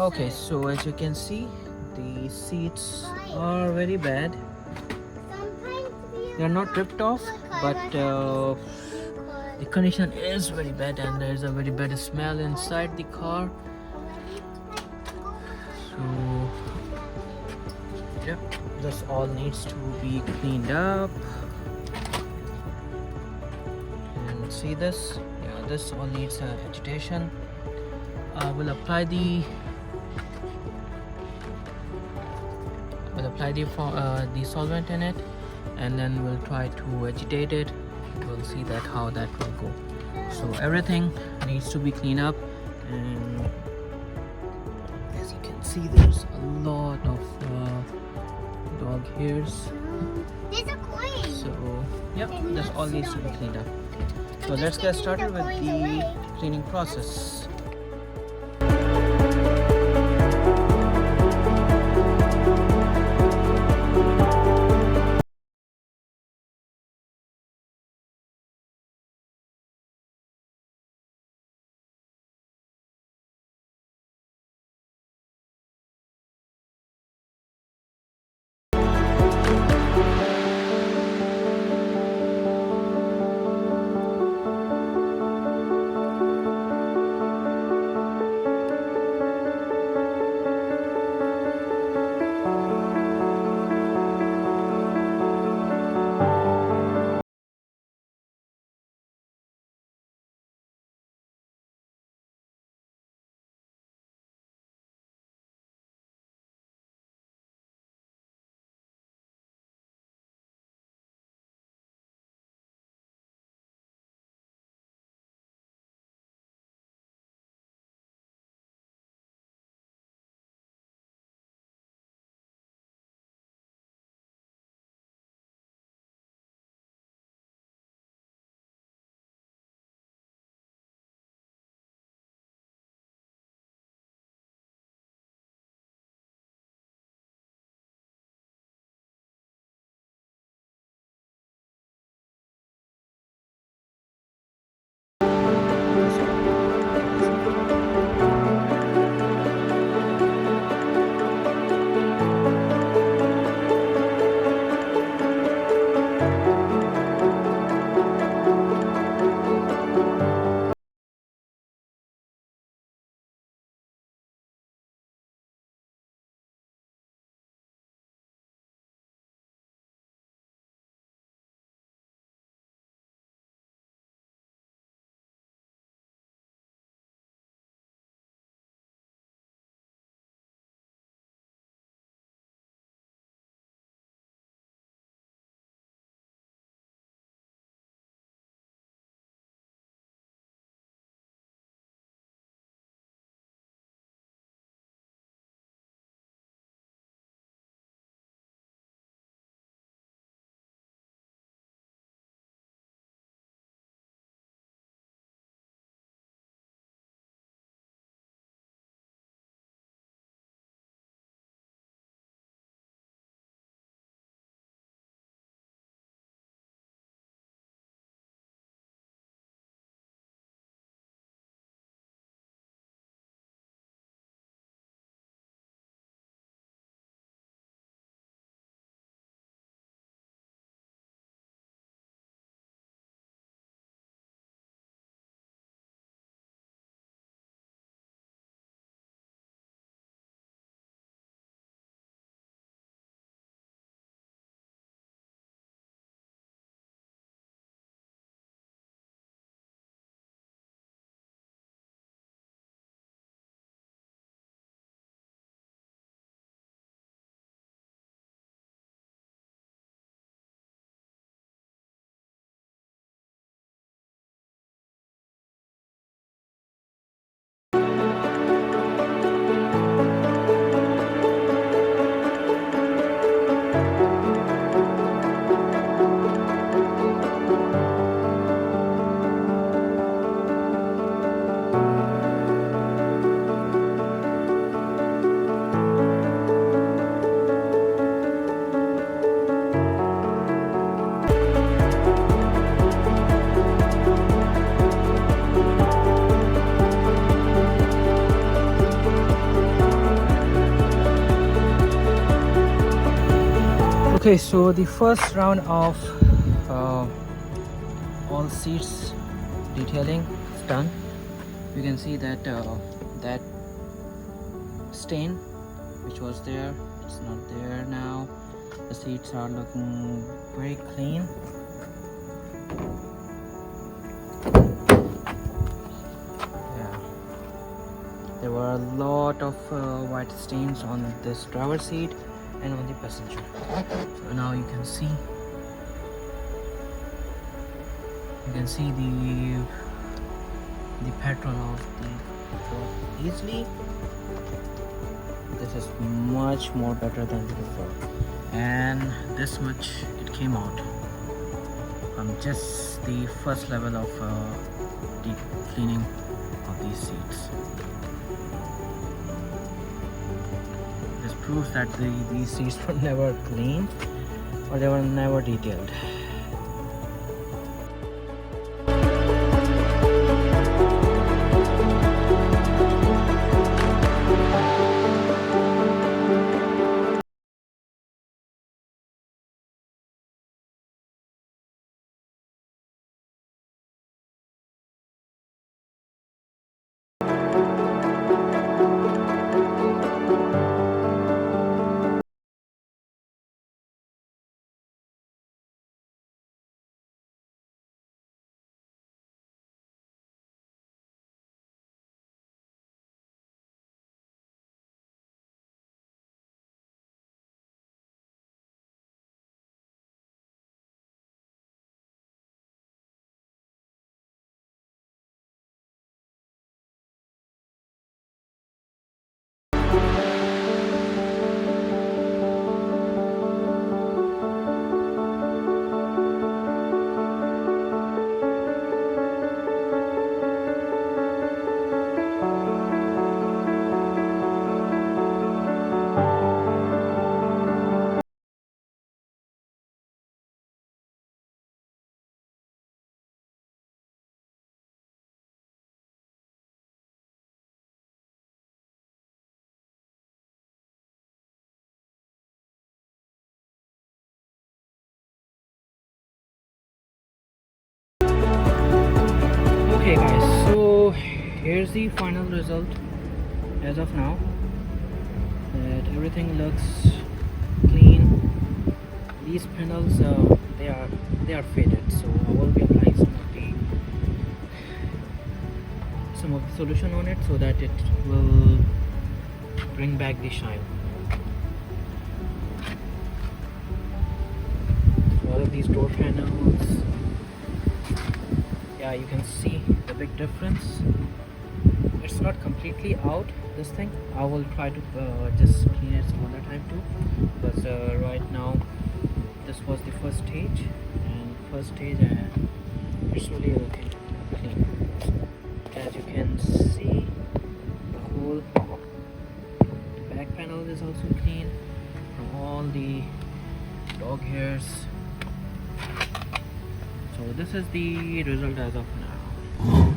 Okay, so as you can see, the seats are very bad. They are not ripped off, but the condition is very bad, and there is a very bad smell inside the car. So yeah, this all needs to be cleaned up. And see this? Yeah, this all needs agitation. We'll apply the solvent in it, and then we'll try to agitate it. We'll see that how that will go. So everything needs to be cleaned up, and as you can see, there's a lot of dog hairs. There's a coin. So yep, this all needs to be cleaned up. So let's get started with the cleaning process. Okay, so the first round of uh, all seats detailing is done. You can see that that stain which was there, it's not there now. The seats are looking very clean. Yeah, there were a lot of white stains on this driver seat and on the passenger. So now you can see the pattern of the floor easily. This is much more better than before, and this much it came out from just the first level of deep cleaning of these seats. This proves that these seats were never cleaned or they were never detailed. Okay guys, so here's the final result as of now. That everything looks clean. These panels they are faded, so I will be applying some of the solution on it so that it will bring back the shine. All of these door panels, yeah, you can see the big difference. It's not completely out, this thing. I will try to just clean it some other time too, because right now this was the first stage, and it's really looking clean. As you can see, the whole back panel is also clean from all the dog hairs. So this is the result as of now.